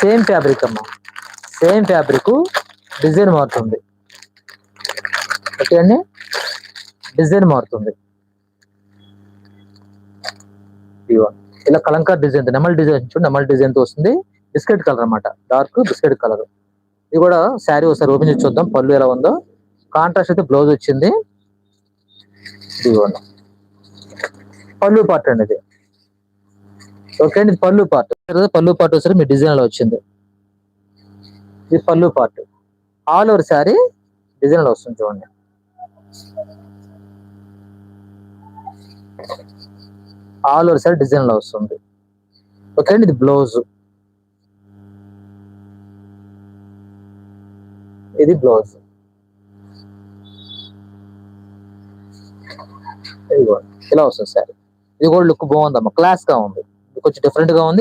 Same fabric అమ్మా, same fabric, design మారుతుంది. Okay అండి, డిజైన్ మారుతుంది. ఇలా కలంకార్ డిజైన్, నెమల్ డిజైన్ చూడండి, నెమల్ డిజైన్ తో వస్తుంది. బిస్కెట్ కలర్ అన్నమాట, డార్క్ బిస్కెట్ కలర్. ఇది కూడా శారీ ఒకసారి ఓపెన్ చేసి చూద్దాం పళ్ళు ఎలా ఉందో. కాంట్రాస్ట్ అయితే బ్లౌజ్ వచ్చింది. ఇదిగోండి పళ్ళు పార్ట్ అండి ఇది. ఓకే అండి, ఇది పళ్ళు పార్ట్. పళ్ళు పార్ట్ వచ్చారు మీ డిజైన్ అలా వచ్చింది. ఇది పళ్ళు part. All over sari design అలా వస్తుంది చూడండి. ఆల్ ఓవర్ శారీ డిజైన్ అలా వస్తుంది. ఓకే అండి, ఇది బ్లౌజ్. ఇది బ్లౌజ్. ఇదిగోండి ఇలా వస్తుంది శారీ. ఇది కూడా లుక్ బాగుందమ్మా, క్లాస్ గా ఉంది, కొంచెం డిఫరెంట్ గా ఉంది.